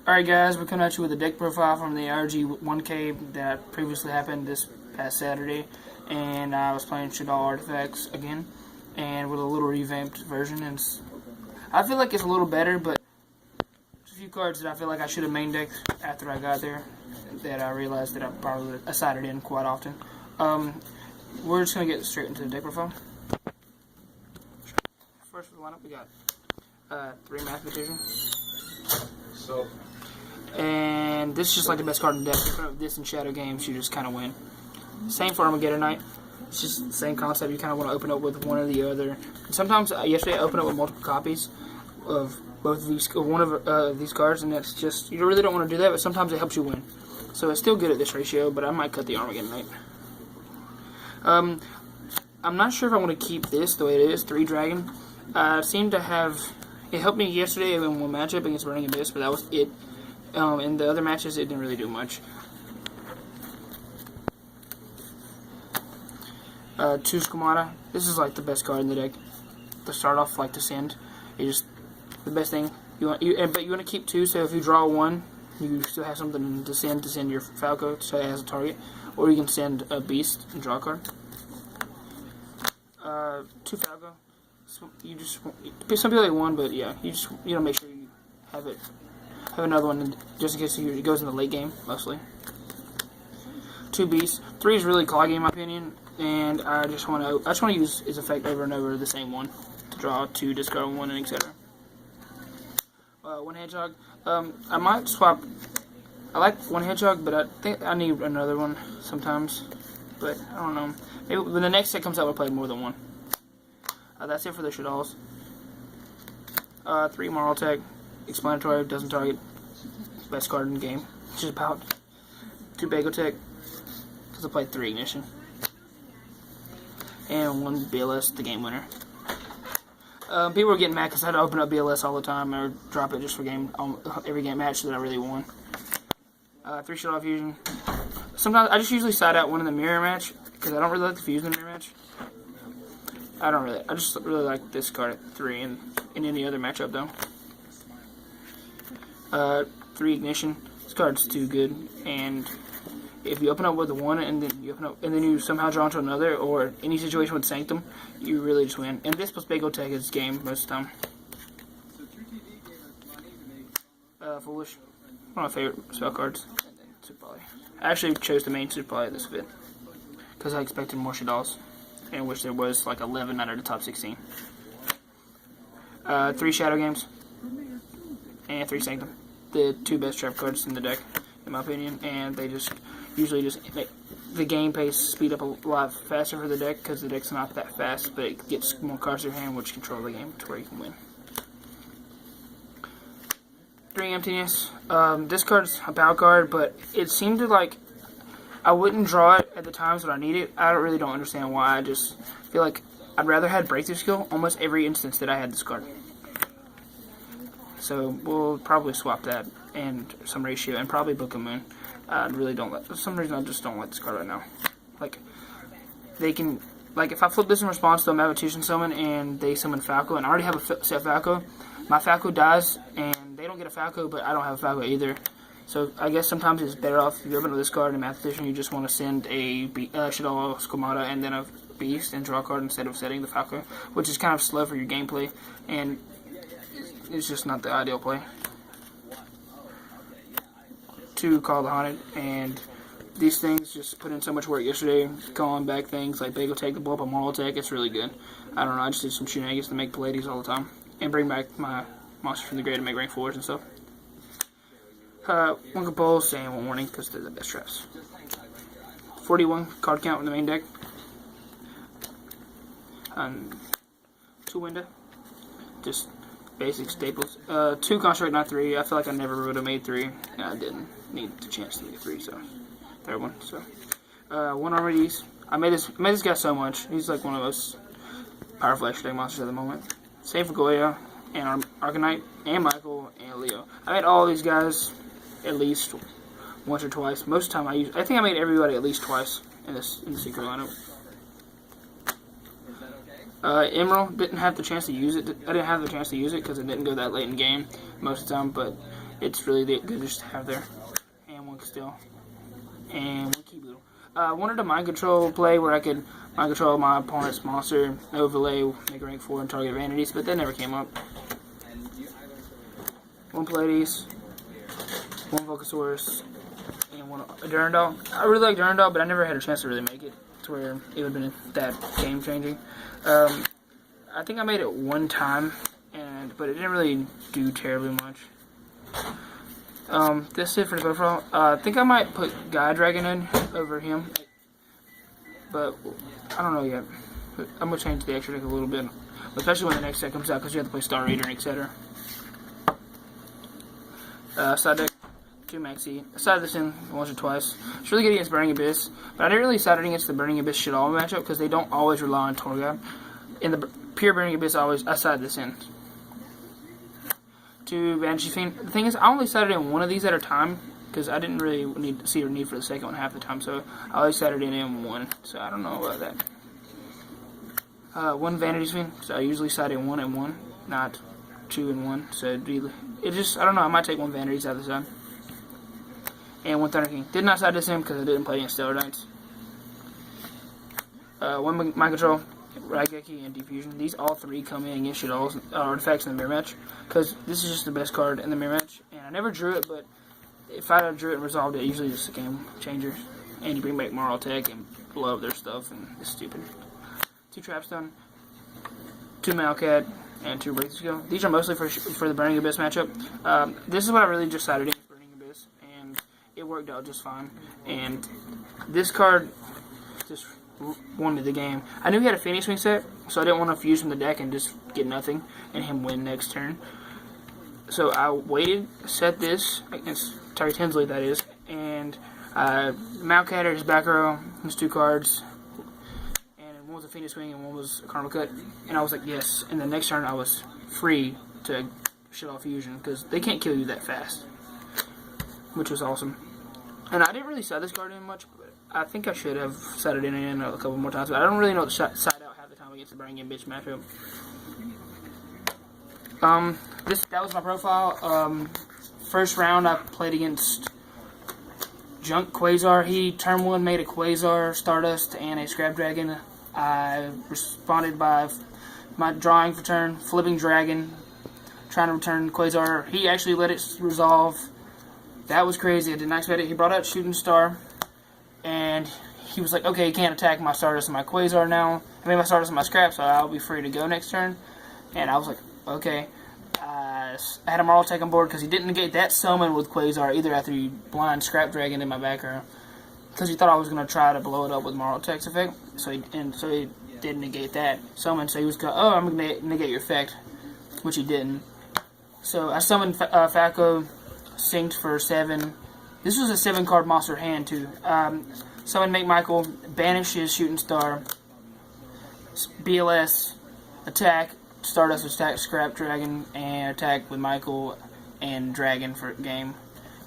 Alright guys, we're coming at you with a deck profile from the ARG 1K that previously happened this past Saturday, and I was playing Shaddoll Artifacts again, and with a little revamped version, and I feel like it's a little better, but there's a few cards that I feel like I should have main decked after I got there, that I realized that I probably sided in quite often. We're just going to get straight into the deck profile. First for the lineup, we got 3 Mathematician. And this is just like the best card in the deck. You put up this in Shadow games, you just kind of win. Same for Armageddon Knight. It's just the same concept. You kind of want to open up with one or the other. And sometimes, yesterday, I opened up with multiple copies of both of these, one of these cards, and it's just, you really don't want to do that, but sometimes it helps you win. So it's still good at this ratio, but I might cut the Armageddon Knight. I'm not sure if I want to keep this the way it is, 3 Dragon. I seem to have, it helped me yesterday in one matchup against Burning Abyss, but that was it. In the other matches, it didn't really do much. 2 Squamata. This is like the best card in the deck. To start off, like to send, it's just the best thing. But you want to keep 2, so if you draw 1, you still have something to send your Falco, so it has a target. Or you can send a Beast and draw a card. 2 Falco. So you just, some people like 1, but yeah, you make sure you have it. Have another one just in case it goes in the late game, mostly. 2 Beasts. 3 is really cloggy in my opinion, and I just want to use its effect over and over, the same one, to draw 2, discard 1, and etc. 1 Hedgehog. I might swap. I like 1 Hedgehog, but I think I need another one sometimes. But I don't know. Maybe when the next set comes out, we'll play more than 1. That's it for the Shaddolls. 3 Moral Tech. Explanatory, doesn't target, best card in the game, which is about 2 Bagotech, because I played 3 Ignition, and 1 BLS, the game winner. People were getting mad because I had to open up BLS all the time, or drop it just for every game match that I really won. 3 Shaddoll Fusion. Sometimes, I just usually side out 1 in the mirror match, because I don't really like the Fusion in the mirror match. I just really like this card at 3, and in any other matchup though. 3 Ignition. This card's too good, and if you open up with a 1 and then you somehow draw into another, or any situation with Sanctum, you really just win. And this plus Bagotech is game most of the time. Foolish. One of my favorite spell cards. And then Super Poly. I actually chose the main Super Poly this fit because I expected more Shaddolls, and which there was like 11 out of the top 16. 3 Shadow Games and 3 Sanctum. The 2 best trap cards in the deck, in my opinion, and they just usually make the game pace speed up a lot faster for the deck, because the deck's not that fast, but it gets more cards in your hand which control the game to where you can win. 3 Emptiness. This card's a power card, but it seemed to like I wouldn't draw it at the times that I need it. I really don't understand why. I just feel like I'd rather had Breakthrough Skill almost every instance that I had this card. So we'll probably swap that and some ratio, and probably Book of Moon. I really don't for some reason I just don't like this card right now. Like, they can, like, if I flip this in response to a Mathematician summon and they summon Falco, and I already have a set Falco, my Falco dies and they don't get a Falco, but I don't have a Falco either. So I guess sometimes it's better off if you open up this card in Mathematician, you just want to send a Shaddoll Squamata and then a Beast and draw a card instead of setting the Falco, which is kind of slow for your gameplay, and it's just not the ideal play. 2 Call the Haunted, and these things just put in so much work yesterday, calling back things like Bagotech to blow up a Moral Tech. It's really good. I don't know, I just did some shenanigans to make Pallades all the time, and bring back my Monsters from the Grave to make rank 4s and stuff. 1 Compulse and 1 Warning, because they're the best traps. 41 card count in the main deck. 2 Window. Just basic staples. 2 Construct, not 3. I feel like I never would have made 3. And I didn't need the chance to make 3, so 3rd one. So 1 Armades. I made this guy so much. He's like one of the most powerful extra deck monsters at the moment. Same for Goya and Arcanite and Michael and Leo. I made all these guys at least once or twice. Most of the time I think I made everybody at least twice in the secret lineup. Emerald, didn't have the chance to use it. I didn't have the chance to use it because it didn't go that late in game most of the time, but it's really good just to have there. And one Castile. And one Key Boodle. I wanted a mind control play where I could mind control my opponent's monster, overlay, make a rank 4, and target vanities, but that never came up. One Pallades, one Volcasaurus, and one Durandal. I really like Durandal, but I never had a chance to really make it to where it would have been that game changing. I think I made it one time, but it didn't really do terribly much. That's it for the profile. I think I might put Guy Dragon in over him, but I don't know yet. But I'm gonna change the extra deck a little bit, especially when the next deck comes out, because you have to play Star Raider and etc. Side deck, 2 Maxi. I sided this in once or twice. It's really good against Burning Abyss, but I didn't really side it against the Burning Abyss Shaddoll matchup because they don't always rely on Torghab. In the pure Burning Abyss, I sided this in. 2 Banshee Fiend. The thing is, I only sided in one of these at a time because I didn't really see a need for the second one half the time, so I always sided in one. So I don't know about that. 1 Vanity Fiend. So I usually side in 1 and 1, not 2 and 1. So it just, I don't know. I might take 1 Vanities out of the side. And 1 Thunder King. Did not side this in because I didn't play against Stellar Knights. 1 Mind Control, Raigeki, and Diffusion. These all 3 come in against Shaddolls artifacts in the mirror match, because this is just the best card in the mirror match. And I never drew it, but if I drew it and resolved it, usually it's a game changer. And you bring back Marl Tech and blow up their stuff, and it's stupid. 2 Trapstone, 2 Malcat, and 2 Break Skill. These are mostly for the Burning Abyss matchup. This is what I really just sided in, Burning Abyss, and it worked out just fine. And this card just won me the game. I knew he had a Phoenix Wing set, so I didn't want to fuse from the deck and just get nothing and him win next turn. So I waited, set this against Terry Tinsley, that is, and Mount Catter, his back row, his 2 cards, and one was a Phoenix Wing and one was a Karma Cut, and I was like, yes. And the next turn I was free to shut off fusion because they can't kill you that fast, which was awesome. And I didn't really side this card in much, but I think I should have set it in a couple more times, but I don't really know the side out half the time against the Burning In Bitch matchup. That was my profile. First round I played against Junk Quasar. He turn 1 made a Quasar, Stardust, and a Scrap Dragon. I responded by my drawing for turn, flipping Dragon, trying to return Quasar. He actually let it resolve. That was crazy. I did not expect it. He brought out Shooting Star, and he was like, okay, you can't attack my Stardust and my Quasar now. I mean, my Stardust and my Scrap, so I'll be free to go next turn. And I was like, okay. I had a Marl Tech on board because he didn't negate that summon with Quasar either after he blind Scrap Dragon in my back row. Because he thought I was going to try to blow it up with Marl Tech's effect. So he didn't negate that summon. So he was going, oh, I'm going to negate your effect. Which he didn't. So I summoned Falco, synced for 7. This was a 7-card monster hand too. Summon Make Michael, banish his Shooting Star, BLS, attack, Stardust attack, Scrap Dragon, and attack with Michael and Dragon for game,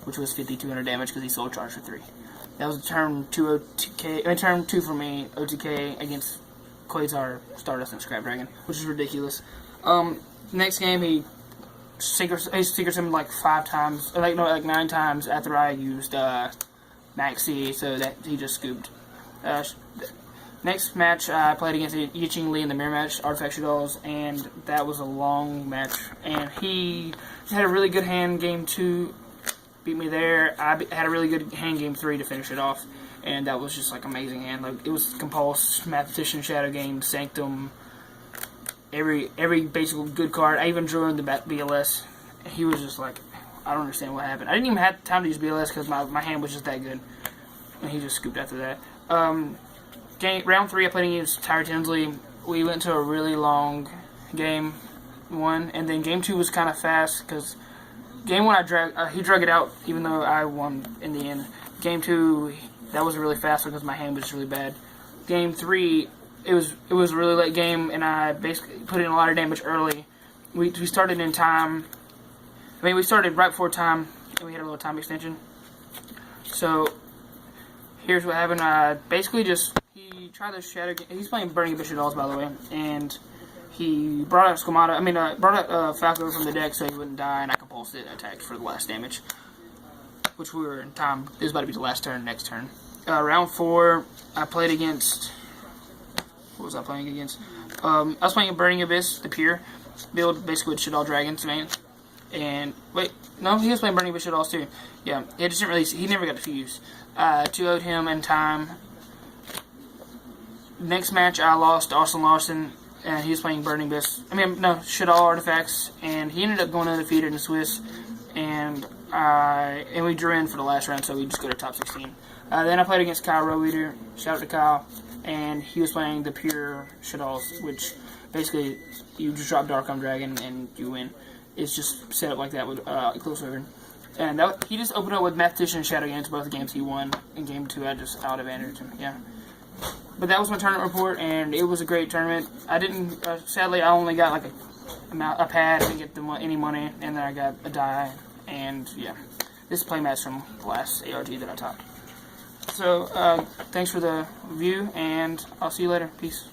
which was 5,200 damage because he soul charged for 3. That was turn 2 OTK. Turn 2 for me OTK against Quasar, Stardust, and Scrap Dragon, which is ridiculous. Next game he Secret Summoned like 5 times, like 9 times after I used Maxi, so that he just scooped. Next match, I played against Yiching Li in the mirror match, Artifact Shaddolls, and that was a long match. And he had a really good hand game 2, beat me there. I had a really good hand game 3 to finish it off, and that was just like amazing hand. Like it was Compulse, Mathematician, Shadow Game, Sanctum, every basic good card. I even drew in the BLS. He was just like, I don't understand what happened. I didn't even have time to use BLS because my hand was just that good, and he just scooped after that. Round 3, I played against Tyre Tinsley. We went to a really long game 1, and then game 2 was kind of fast because game 1 he drug it out even though I won in the end. Game 2, that was really fast because my hand was just really bad. Game 3, it was a really late game, and I basically put in a lot of damage early. We started in time. I mean, we started right before time, and we had a little time extension. So here's what happened. I basically just tried to Shadow Game. He's playing Burning Abyss Dolls, by the way, and he brought out Falco from the deck so he wouldn't die, and I pulse it attacked for the last damage, which we were in time. This is about to be the last turn, next turn. Round 4, I played against... What was I playing against? I was playing a Burning Abyss, the Pure, build basically with Shaddoll Dragons, man. And, wait, no, he was playing Burning Abyss Shaddolls too. Yeah, it just didn't really, he never got to fuse. 2-0'd him in time. Next match, I lost Austin Lawson, and he was playing Burning Abyss. Shaddoll Artifacts, and he ended up going undefeated in the Swiss, and we drew in for the last round, so we just go to top 16. Then I played against Kyle Roweeder, shout out to Kyle, and he was playing the Pure Shaddolls, which basically you just drop Dark Arm Dragon and you win. It's just set up like that with Close Wyvern. And he just opened up with Mathematician and Shadow Games, both the games he won. In game 2, I just out-advantaged him, yeah. But that was my tournament report, and it was a great tournament. I didn't, sadly, I only got like a pad, I didn't get any money, and then I got a die, and yeah. This is playmatch from the last ARG that I taught. So, thanks for the review, and I'll see you later. Peace.